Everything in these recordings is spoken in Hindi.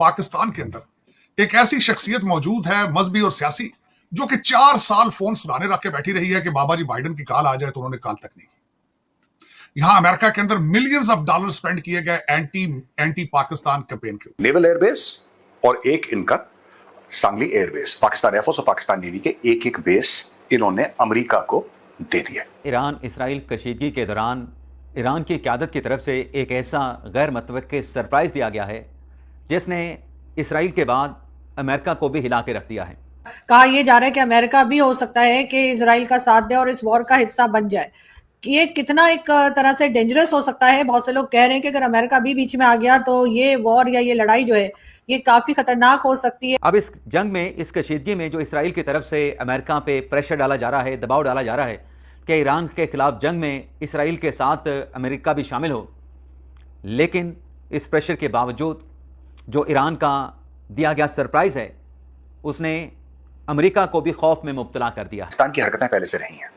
पाकिस्तान के अंदर एक ऐसी शख्सियत मौजूद है मजहबी और सियासी जो कि 4 साल फोन सुनाने रख के बैठी रही है कि बाबा जी बाइडन की कॉल आ जाए, तो उन्होंने कॉल तक नहीं की। यहां अमेरिका के अंदर मिलियंस ऑफ डॉलर स्पेंड किए गए एंटी पाकिस्तान कैंपेन के ऊपर। नेवल एयरबेस और एक इनका सांगली एयरबेस, पाकिस्तान एयरफोर्स और पाकिस्तान नेवी के एक बेस इन्होंने अमेरिका को दे दिया। ईरान इसराइल कशीदगी के दौरान ईरान की क़यादत की तरफ से एक ऐसा गैर मुतवक्किल सरप्राइज़ दिया गया है जिसने इसराइल के बाद अमेरिका को भी हिला के रख दिया है। कहा यह जा रहा है कि अमेरिका भी हो सकता है कि इसराइल का साथ दे और इस वॉर का हिस्सा बन जाए। ये कितना एक तरह से डेंजरस हो सकता है। बहुत से लोग कह रहे हैं कि अगर अमेरिका भी बीच में आ गया तो ये वॉर या ये लड़ाई जो है ये काफी खतरनाक हो सकती है। अब इस जंग में, इस कशीदगी में जो इसराइल की तरफ से अमेरिका पे प्रेशर डाला जा रहा है, दबाव डाला जा रहा है कि ईरान के खिलाफ जंग में इसराइल के साथ अमेरिका भी शामिल हो, लेकिन इस प्रेशर के बावजूद जो ईरान का दिया गया सरप्राइज़ है उसने अमेरिका को भी खौफ में मुब्तला कर दिया। पाकिस्तान की हरकतें पहले से रही हैं।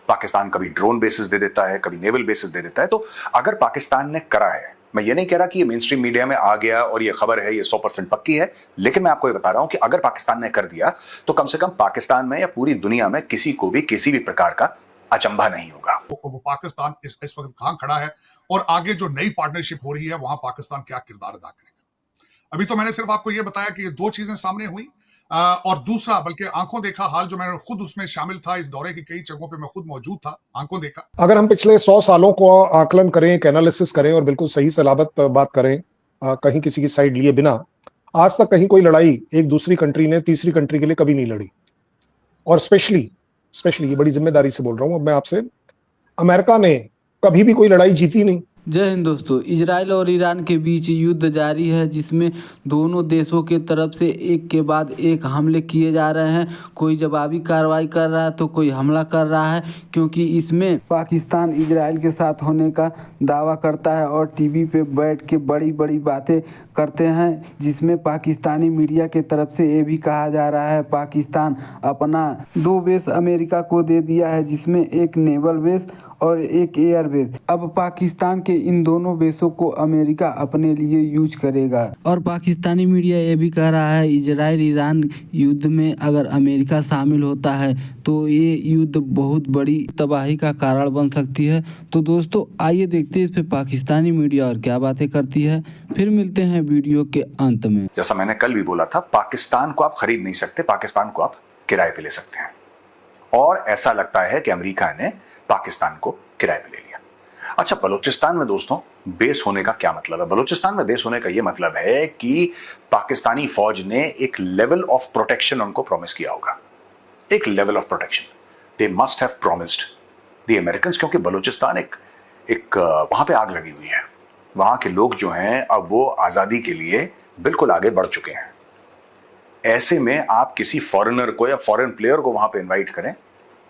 पाकिस्तान कभी ड्रोन बेसिस दे देता है, कभी नेवल बेसिस दे देता है। तो अगर पाकिस्तान ने करा है, मैं ये नहीं कह रहा कि ये मेन स्ट्रीम मीडिया में आ गया और ये खबर है, ये 100% पक्की है, लेकिन मैं आपको ये बता रहा हूं कि अगर पाकिस्तान ने कर दिया तो कम से कम पाकिस्तान में या पूरी दुनिया में किसी को भी किसी भी प्रकार का अचंभा नहीं होगा। वो पाकिस्तान इस वक्त कहां खड़ा है और आगे जो नई पार्टनरशिप हो रही है वहां पाकिस्तान क्या किरदार अदा करेगा। अभी तो मैंने सिर्फ आपको ये बताया कि ये 2 चीजें सामने हुई, और दूसरा बल्कि आंखों देखा हाल जो मैं खुद उसमें शामिल था, इस दौरे की कई जगहों पे मैं खुद मौजूद था, आंखों देखा। अगर हम पिछले 100 सालों को आकलन करें, एक एनालिसिस करें और बिल्कुल सही सलामत बात करें, कहीं किसी की साइड लिए बिना, आज तक कहीं कोई लड़ाई एक दूसरी कंट्री ने तीसरी कंट्री के लिए कभी नहीं लड़ी। और स्पेशली ये बड़ी जिम्मेदारी से बोल रहा हूं अब मैं आपसे, अमेरिका ने कभी भी कोई लड़ाई जीती नहीं। जय हिंद दोस्तों। इजराइल और ईरान के बीच युद्ध जारी है जिसमें दोनों देशों के तरफ से एक के बाद एक हमले किए जा रहे हैं। कोई जवाबी कार्रवाई कर रहा है तो कोई हमला कर रहा है, क्योंकि इसमें पाकिस्तान इजराइल के साथ होने का दावा करता है और टीवी पे बैठ के बड़ी बड़ी बातें करते हैं, जिसमें पाकिस्तानी मीडिया के तरफ से ये भी कहा जा रहा है पाकिस्तान अपना 2 बेस अमेरिका को दे दिया है, जिसमें एक नेवल बेस और एक एयर बेस। अब पाकिस्तान के इन दोनों बेसों को अमेरिका अपने लिए यूज करेगा। और पाकिस्तानी मीडिया ये भी कह रहा है इजराइल ईरान युद्ध में अगर अमेरिका शामिल होता है तो ये युद्ध बहुत बड़ी तबाही का कारण बन सकती है। तो दोस्तों आइए देखते हैं इस पे पाकिस्तानी मीडिया और क्या बातें करती है, फिर मिलते हैं वीडियो के अंत में। जैसा मैंने कल भी बोला था, पाकिस्तान को आप खरीद नहीं सकते, पाकिस्तान को आप किराए पे ले सकते हैं। और ऐसा लगता है कि अमेरिका ने पाकिस्तान को किराए पे ले लिया। अच्छा, बलूचिस्तान में दोस्तों बेस होने का क्या मतलब है? बलूचिस्तान में बेस होने का यह मतलब है कि पाकिस्तानी फौज ने एक लेवल ऑफ प्रोटेक्शन उनको प्रॉमिस किया होगा, एक level of protection they must have promised the Americans, क्योंकि बलूचिस्तान एक वहां पे आग लगी हुई है। वहां के लोग जो हैं अब वो आजादी के लिए बिल्कुल आगे बढ़ चुके हैं। ऐसे में आप किसी फॉरेनर को या फॉरेन प्लेयर को वहां पे इनवाइट करें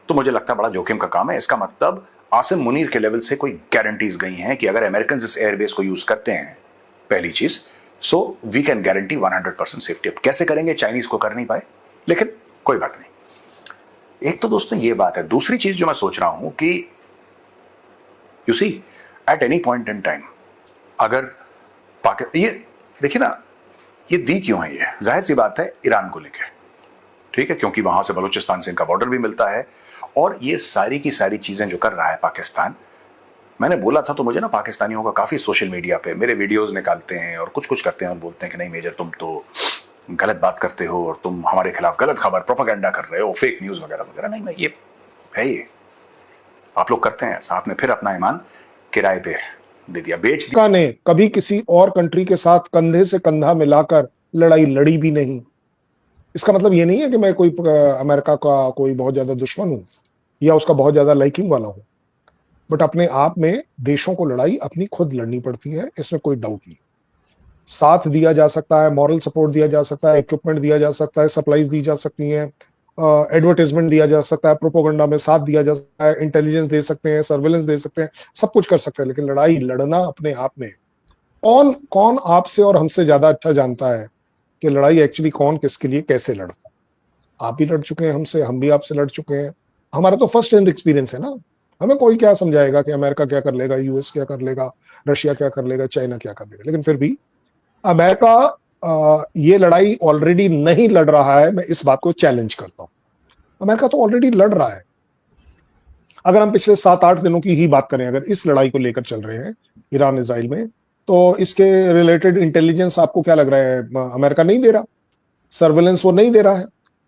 तो मुझे लगता है बड़ा जोखिम का काम है। इसका मतलब आसिम मुनीर के लेवल से कोई गारंटीज गई हैं कि अगर अमेरिकन इस एयरबेस को यूज करते हैं, पहली चीज, so we can guarantee 100% safety. अब कैसे करेंगे, चाइनीज को कर नहीं पाए, लेकिन कोई बात नहीं। एक तो दोस्तों ये बात है। दूसरी चीज जो मैं सोच रहा हूं कि you see at any point in time अगर ये देखिए ना, ये दी क्यों है, ये जाहिर सी बात है ईरान को लेकर, ठीक है, क्योंकि वहां से बलूचिस्तान से इनका बॉर्डर भी मिलता है। और ये सारी की सारी चीजें जो कर रहा है पाकिस्तान, मैंने बोला था तो मुझे ना पाकिस्तानियों का काफी सोशल मीडिया पे मेरे वीडियोस निकालते हैं और कुछ करते हैं और बोलते हैं कि नहीं मेजर तुम तो गलत बात करते हो और तुम हमारे खिलाफ गलत खबर प्रोपेगेंडा कर रहे हो, फेक न्यूज वगैरह वगैरह। नहीं, मैं ये है, ये आप लोग करते हैं, साथ में फिर अपना ईमान किराए पे दे दिया, बेच दिया। ने कभी किसी और कंट्री के साथ कंधे से कंधा मिलाकर लड़ाई लड़ी भी नहीं। इसका मतलब ये नहीं है कि मैं कोई अमेरिका का कोई बहुत ज्यादा दुश्मन हूं या उसका बहुत ज्यादा लाइकिंग वाला हूं, बट अपने आप में देशों को लड़ाई अपनी खुद लड़नी पड़ती है, इसमें कोई डाउट नहीं। साथ दिया जा सकता है, मॉरल सपोर्ट दिया जा सकता है, इक्विपमेंट दिया जा सकता है, सप्लाईज दी जा सकती हैं, एडवर्टाइजमेंट दिया जा सकता है, प्रोपोगंडा में साथ दिया जा सकता है, इंटेलिजेंस दे सकते हैं, सर्वेलेंस दे सकते हैं, सब कुछ कर सकते हैं, लेकिन लड़ाई लड़ना अपने आप में, कौन आपसे और हमसे ज्यादा अच्छा जानता है कि लड़ाई एक्चुअली कौन किसके लिए कैसे लड़ता है। आप भी लड़ चुके हैं हमसे, हम भी आपसे लड़ चुके हैं, हमारा तो फर्स्ट हैंड एक्सपीरियंस है ना। हमें कोई क्या समझाएगा कि अमेरिका क्या कर लेगा, यूएस क्या कर लेगा, रशिया क्या कर लेगा, चाइना क्या कर लेगा। लेकिन फिर भी अमेरिका ये लड़ाई ऑलरेडी नहीं लड़ रहा है, मैं इस बात को चैलेंज करता हूं। अमेरिका तो ऑलरेडी लड़ रहा है। अगर हम पिछले 7-8 दिनों की ही बात करें, अगर इस लड़ाई को लेकर चल रहे हैं ईरान इजराइल में, तो इसके रिलेटेड इंटेलिजेंस आपको क्या लग रहा है अमेरिका नहीं दे रहा? सर्वेलेंस वो नहीं दे रहा है?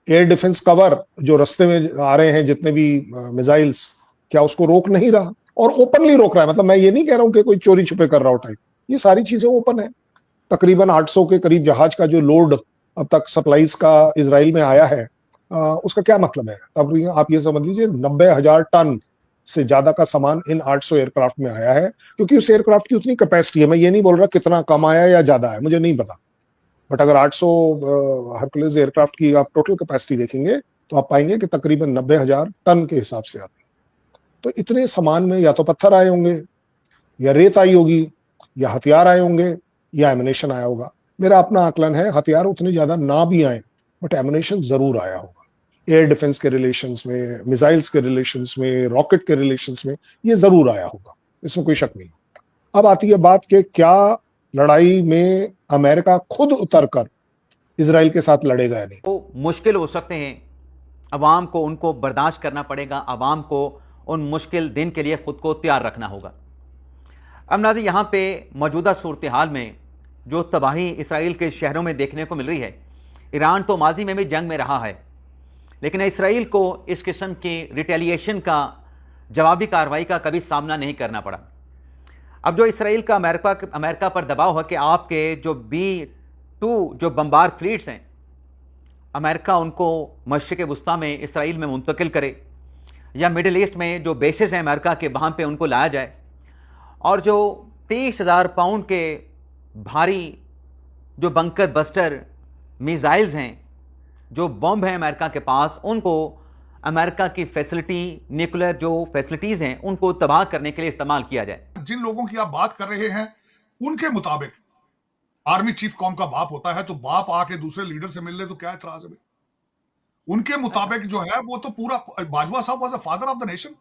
एयर डिफेंस कवर जो रास्ते में आ रहे हैं जितने भी मिसाइल्स, क्या उसको रोक नहीं रहा? और ओपनली रोक रहा है। मतलब मैं ये नहीं कह रहा हूं कि कोई चोरी छुपे कर रहा हो टाइप, ये सारी चीजें ओपन है। तकरीबन 800 के करीब जहाज का जो लोड अब तक सप्लाईज का इजराइल में आया है, उसका क्या मतलब है? अब आप ये समझ लीजिए 90,000 टन से ज्यादा का सामान इन 800 एयरक्राफ्ट में आया है, क्योंकि उस एयरक्राफ्ट की उतनी कैपेसिटी है। मैं ये नहीं बोल रहा कितना कम आया या ज्यादा है, मुझे नहीं पता, बट अगर 800 हरकुलिस एयरक्राफ्ट की आप टोटल कैपेसिटी देखेंगे तो आप पाएंगे कि तकरीबन 90,000 टन के हिसाब से आती है। तो इतने सामान में या तो पत्थर आए होंगे, या रेत आई होगी, या हथियार आए होंगे, या एमिनेशन आया होगा। मेरा अपना आकलन है हथियार उतने ज्यादा ना भी आए, बट एमिनेशन जरूर आया होगा। एयर डिफेंस के रिलेशंस में, मिसाइल्स के रिलेशंस में, रॉकेट के रिलेशंस में ये जरूर आया होगा, इसमें कोई शक नहीं। अब आती है बात कि क्या लड़ाई में अमेरिका खुद उतरकर इजराइल के साथ लड़ेगा या नहीं। वो मुश्किल हो सकते हैं, अवाम को उनको बर्दाश्त करना पड़ेगा, अवाम को उन मुश्किल दिन के लिए खुद को तैयार रखना होगा। अब नाज़रीन, यहाँ पे मौजूदा सूरत हाल में जो तबाही इसराइल के शहरों में देखने को मिल रही है, ईरान तो माजी में भी जंग में रहा है, लेकिन इसराइल को इस किस्म की रिटेलिएशन का, जवाबी कार्रवाई का कभी सामना नहीं करना पड़ा। अब जो इसराइल का अमेरिका पर दबाव है कि आपके जो B-2 जो बम्बार फ्लीट्स हैं, अमेरिका उनको मशरिक़ वुस्ता में इसराइल में मुंतकिल करे, या मिडिल ईस्ट में जो बेसेस हैं अमेरिका के वहाँ पे उनको लाया जाए, और जो 30,000 पाउंड के भारी जो बंकर बस्टर मिसाइल्स हैं, जो बॉम्ब हैं अमेरिका के पास, उनको अमेरिका की फैसिलिटी, न्यूक्लियर जो फैसिलिटीज़ हैं, उनको तबाह करने के लिए इस्तेमाल किया जाए। जिन लोगों की आप बात कर रहे हैं उनके मुताबिक आर्मी चीफ कौम का बाप होता है, तो बाप आके दूसरे लीडर से मिल ले तो क्या एतराज है? उनके मुताबिक जो है वो तो पूरा, बाजवा साहब was the father of the nation,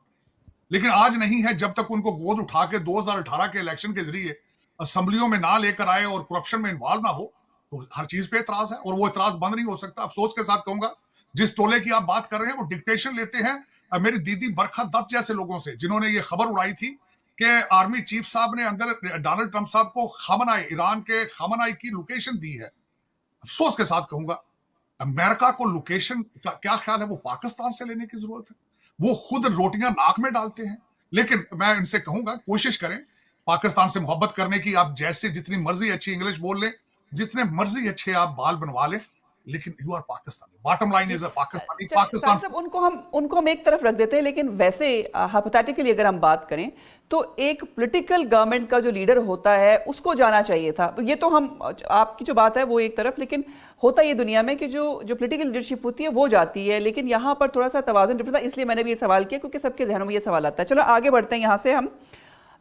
लेकिन आज नहीं है। जब तक उनको गोद उठा के 2018 के इलेक्शन के जरिए असेंबलियों में ना लेकर आए और करप्शन में इन्वॉल्व ना हो, तो हर चीज पे एतराज है, और वो एतराज बंद नहीं हो सकता। अफसोस के साथ कहूंगा, जिस टोले की आप बात कर रहे हैं वो डिक्टेशन लेते हैं मेरी दीदी बरखा दत्त जैसे लोगों से, जिन्होंने ये खबर उड़ाई थी कि आर्मी चीफ साहब ने अंदर डोनाल्ड ट्रंप साहब को खमनाई, ईरान के खमनाई की लोकेशन दी है। अफसोस के साथ कहूंगा, अमेरिका को लोकेशन का क्या ख्याल है वो पाकिस्तान से लेने की जरूरत है? वो खुद रोटियां नाक में डालते हैं। लेकिन मैं इनसे कहूंगा, कोशिश करें पाकिस्तान से मोहब्बत करने की। आप जैसे जितनी मर्जी अच्छी इंग्लिश बोल लें, जितने मर्जी अच्छे आप बाल बनवा लें, लेकिन you are Pakistani. Bottom line is a Pakistani. Pakistan सब उनको हम एक तरफ रख देते हैं, लेकिन वैसे हाइपोथेटिकली अगर हम बात करें तो एक पॉलिटिकल गवर्नमेंट का जो लीडर होता है उसको जाना चाहिए था। ये तो हम, आपकी जो बात है वो एक तरफ, लेकिन होता ये दुनिया में कि जो पॉलिटिकल लीडरशिप होती है वो जाती है, लेकिन यहाँ पर थोड़ा सा तवाज़ुन डिफरेंस था, इसलिए मैंने भी ये सवाल किया क्योंकि सबके जहनों में ये सवाल आता है। चलो आगे बढ़ते हैं। यहाँ से हम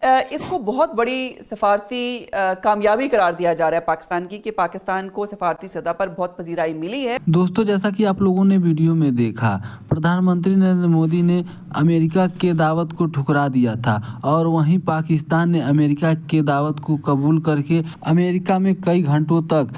इसको बहुत बड़ी सफारती कामयाबी करार दिया जा रहा है पाकिस्तान की, कि पाकिस्तान को सफारती सतह पर बहुत पजीराई मिली है। दोस्तों, जैसा कि आप लोगों ने वीडियो में देखा, प्रधानमंत्री नरेंद्र मोदी ने अमेरिका के दावत को ठुकरा दिया था, और वहीं पाकिस्तान ने अमेरिका के दावत को कबूल करके अमेरिका में कई घंटों तक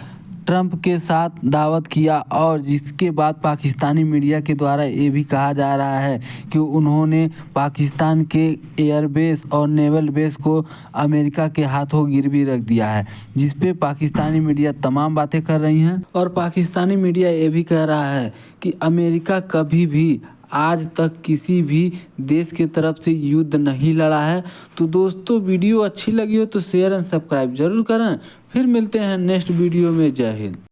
ट्रंप के साथ दावत किया। और जिसके बाद पाकिस्तानी मीडिया के द्वारा ये भी कहा जा रहा है कि उन्होंने पाकिस्तान के एयरबेस और नेवल बेस को अमेरिका के हाथों गिरवी रख दिया है, जिस पे पाकिस्तानी मीडिया तमाम बातें कर रही हैं। और पाकिस्तानी मीडिया ये भी कह रहा है कि अमेरिका कभी भी आज तक किसी भी देश के तरफ से युद्ध नहीं लड़ा है। तो दोस्तों, वीडियो अच्छी लगी हो तो शेयर एंड सब्सक्राइब जरूर करें। फिर मिलते हैं नेक्स्ट वीडियो में। जय हिंद।